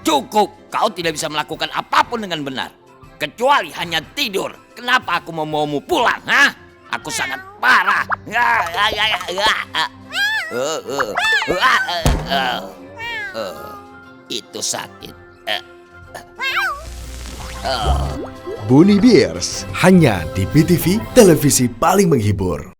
Cukup, kau tidak bisa melakukan apapun dengan benar. Kecuali hanya tidur. Kenapa aku membawamu pulang, ha? Aku sangat parah. Itu sakit. Bunny Bears hanya di PTV, televisi paling menghibur.